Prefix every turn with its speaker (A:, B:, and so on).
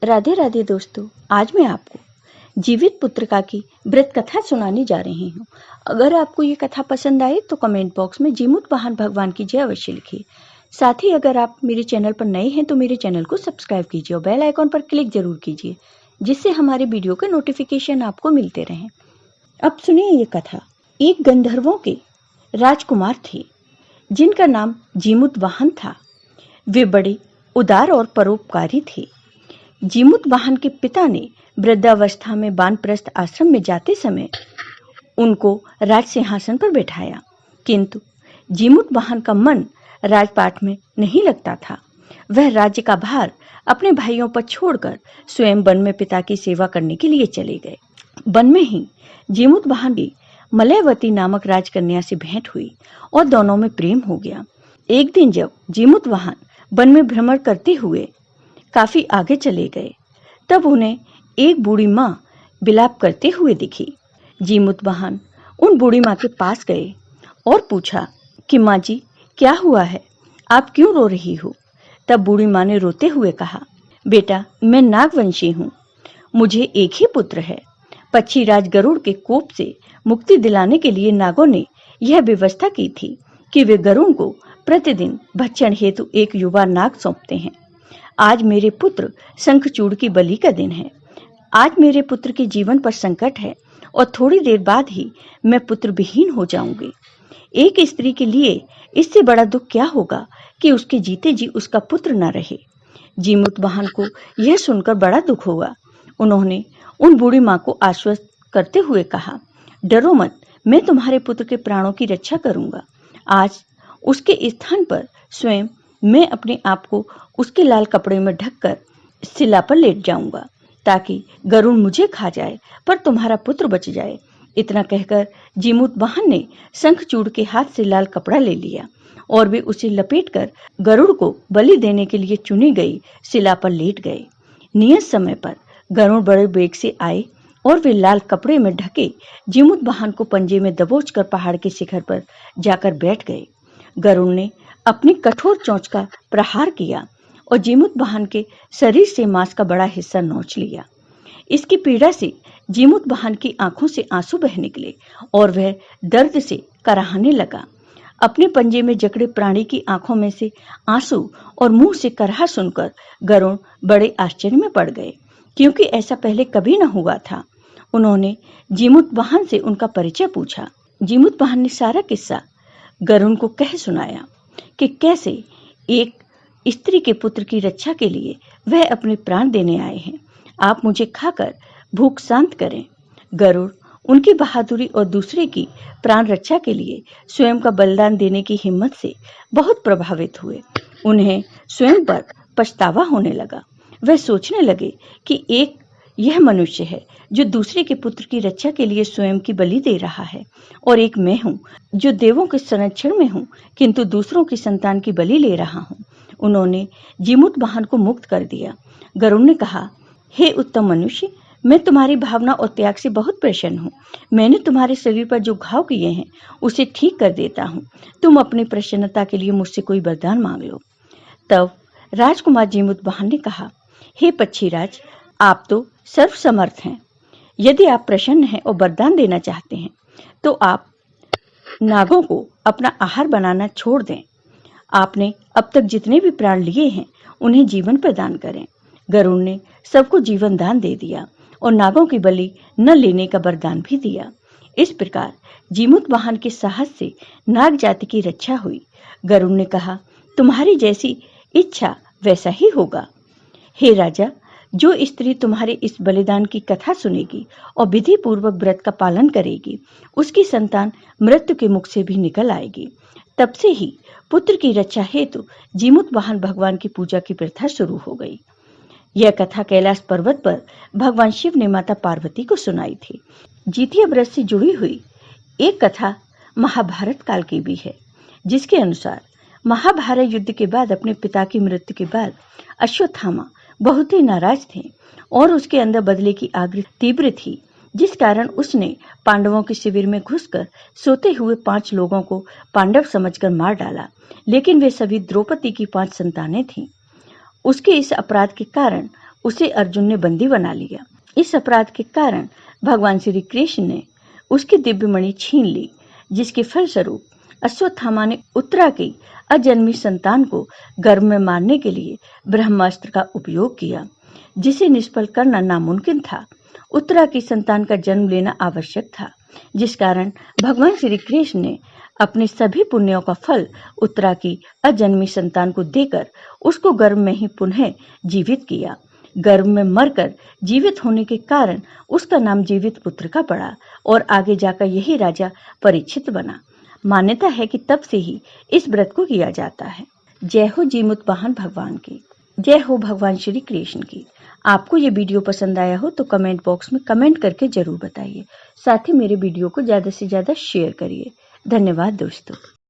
A: राधे राधे दोस्तों, आज मैं आपको जीवित पुत्रिका की व्रत कथा सुनाने जा रही हूँ। अगर आपको ये कथा पसंद आए तो कमेंट बॉक्स में जीमूत वाहन भगवान की जय अवश्य लिखिए। साथ ही अगर आप मेरे चैनल पर नए हैं तो मेरे चैनल को सब्सक्राइब कीजिए और बेल आइकॉन पर क्लिक जरूर कीजिए, जिससे हमारे वीडियो के नोटिफिकेशन आपको मिलते रहें। अब सुनिए ये कथा। एक गंधर्वों के राजकुमार थे जिनका नाम जीमूत वाहन था। वे बड़े उदार और परोपकारी थे। जीमूत वाहन के पिता ने वृद्धावस्था में वानप्रस्थ आश्रम में जाते समय उनको राज सिंहासन पर बैठाया, किंतु जीमूत वाहन का मन राजपाट में नहीं लगता था। वह राज्य का भार अपने भाइयों पर छोड़कर स्वयं वन में पिता की सेवा करने के लिए चले गए। वन में ही जीमूत वाहन की मलयवती नामक राजकन्या से भेंट हुई और दोनों में प्रेम हो गया। एक दिन जब जीमूत वाहन वन में भ्रमण करते हुए काफी आगे चले गए, तब उन्हें एक बूढ़ी माँ विलाप करते हुए दिखी। जीमूत वाहन उन बूढ़ी माँ के पास गए और पूछा कि माँ जी, क्या हुआ है, आप क्यों रो रही हो? तब बूढ़ी माँ ने रोते हुए कहा, बेटा, मैं नागवंशी हूँ। मुझे एक ही पुत्र है। पक्षीराज गरुड़ के कोप से मुक्ति दिलाने के लिए नागों ने यह व्यवस्था की थी कि वे गरुड़ को प्रतिदिन भक्षण हेतु एक युवा नाग सौंपते हैं। आज मेरे पुत्र शंखचूड़ की बलि का दिन है। आज मेरे पुत्र के जीवन पर संकट है और थोड़ी देर बाद ही मैं पुत्र विहीन हो जाऊंगी। एक स्त्री के लिए इससे बड़ा दुख क्या होगा कि उसके जीते जी उसका पुत्र न रहे। जीमूत वाहन को यह सुनकर बड़ा दुख हुआ। उन्होंने उन बूढ़ी माँ को आश्वस्त करते हुए कहा, डरो मत, मैं तुम्हारे पुत्र के प्राणों की रक्षा करूंगा। आज उसके स्थान पर स्वयं मैं अपने आप को उसके लाल कपड़े में ढककर शिला पर लेट जाऊंगा, ताकि गरुड़ मुझे खा जाए पर तुम्हारा पुत्र बच जाए। इतना कहकर जीमूत वाहन ने शंखचूड़ के हाथ से लाल कपड़ा ले लिया और वे उसे लपेटकर गरुड़ को बलि देने के लिए चुनी गई शिला पर लेट गए। नियत समय पर गरुड़ बड़े वेग से आए और वे लाल कपड़े में ढके जीमूत वाहन को पंजे में दबोचकर पहाड़ के शिखर पर जाकर बैठ गए। गरुड़ ने अपनी कठोर चोंच का प्रहार किया और जीमूत वाहन के शरीर से मांस का बड़ा हिस्सा नोच लिया। इसकी पीड़ा से जीमूत वाहन की आंखों से आंसू बह निकले और वह दर्द से कराहने लगा। अपने पंजे में जकड़े प्राणी की आंखों में से आंसू और मुंह से कराह सुनकर गरुड़ बड़े आश्चर्य में पड़ गए, क्योंकि ऐसा पहले कभी न हुआ था। उन्होंने जीमूत वाहन से उनका परिचय पूछा। जीमूत वाहन ने सारा किस्सा गरुड़ को कह सुनाया कि कैसे एक स्त्री के पुत्र की रक्षा के लिए वह अपने प्राण देने आए हैं। आप मुझे खाकर भूख शांत करें। गरुड़ उनकी बहादुरी और दूसरे की प्राण रक्षा के लिए स्वयं का बलिदान देने की हिम्मत से बहुत प्रभावित हुए। उन्हें स्वयं पर पछतावा होने लगा। वह सोचने लगे कि एक यह मनुष्य है जो दूसरे के पुत्र की रक्षा के लिए स्वयं की बलि दे रहा है, और एक मैं हूँ जो देवों के संरक्षण में हूँ किंतु दूसरों की संतान की बलि ले रहा हूँ। उन्होंने जीमूत वाहन को मुक्त कर दिया। गरुड़ ने कहा, हे उत्तम मनुष्य, मैं तुम्हारी भावना और त्याग से बहुत प्रसन्न हूँ। मैंने तुम्हारे शरीर पर जो घाव किए हैं उसे ठीक कर देता हूँ। तुम अपनी प्रसन्नता के लिए मुझसे कोई वरदान मांग लो। तब राजकुमार जीमूत वाहन ने कहा, हे पक्षीराज, आप तो सर्वसमर्थ हैं। यदि आप प्रसन्न हैं और वरदान देना चाहते हैं तो आप नागों को अपना आहार बनाना छोड़ दें। आपने अब तक जितने भी प्राण लिए हैं उन्हें जीवन प्रदान करें। गरुड़ ने सबको जीवन दान दे दिया और नागों की बलि न लेने का वरदान भी दिया। इस प्रकार जीमूत वाहन के साहस से नाग जाति की रक्षा हुई। गरुड़ ने कहा, तुम्हारी जैसी इच्छा वैसा ही होगा। हे राजा, जो स्त्री तुम्हारे इस बलिदान की कथा सुनेगी और विधि पूर्वक व्रत का पालन करेगी, उसकी संतान मृत्यु के मुख से भी निकल आएगी। तब से ही पुत्र की रक्षा हेतु जीमूत वाहन भगवान की पूजा की प्रथा शुरू हो गई। यह कथा कैलाश पर्वत पर भगवान शिव ने माता पार्वती को सुनाई थी। जितिया व्रत से जुड़ी हुई एक कथा महाभारत काल की भी है, जिसके अनुसार महाभारत युद्ध के बाद अपने पिता की मृत्यु के बाद अश्वत्थामा बहुत ही नाराज थे और उसके अंदर बदले की आग तीव्र थी, जिस कारण उसने पांडवों के शिविर में घुसकर सोते हुए 5 लोगों को पांडव समझकर मार डाला, लेकिन वे सभी द्रौपदी की 5 संतानें थीं। उसके इस अपराध के कारण उसे अर्जुन ने बंदी बना लिया। इस अपराध के कारण भगवान श्री कृष्ण ने उसकी दिव्यमणि छीन ली, जिसके फलस्वरूप अश्वत्थामा ने उत्तरा की अजन्मी संतान को गर्भ में मारने के लिए ब्रह्मास्त्र का उपयोग किया, जिसे निष्फल करना नामुमकिन था। उत्तरा की संतान का जन्म लेना आवश्यक था, जिस कारण भगवान श्री कृष्ण ने अपने सभी पुण्यों का फल उत्तरा की अजन्मी संतान को देकर उसको गर्भ में ही पुनः जीवित किया। गर्भ में मरकर जीवित होने के कारण उसका नाम जीवित पुत्र का पड़ा और आगे जाकर यही राजा परीक्षित बना। मान्यता है कि तब से ही इस व्रत को किया जाता है। जय हो जीमूत वाहन भगवान की, जय हो भगवान श्री कृष्ण की। आपको ये वीडियो पसंद आया हो तो कमेंट बॉक्स में कमेंट करके जरूर बताइए। साथ ही मेरे वीडियो को ज़्यादा से ज़्यादा शेयर करिए। धन्यवाद दोस्तों।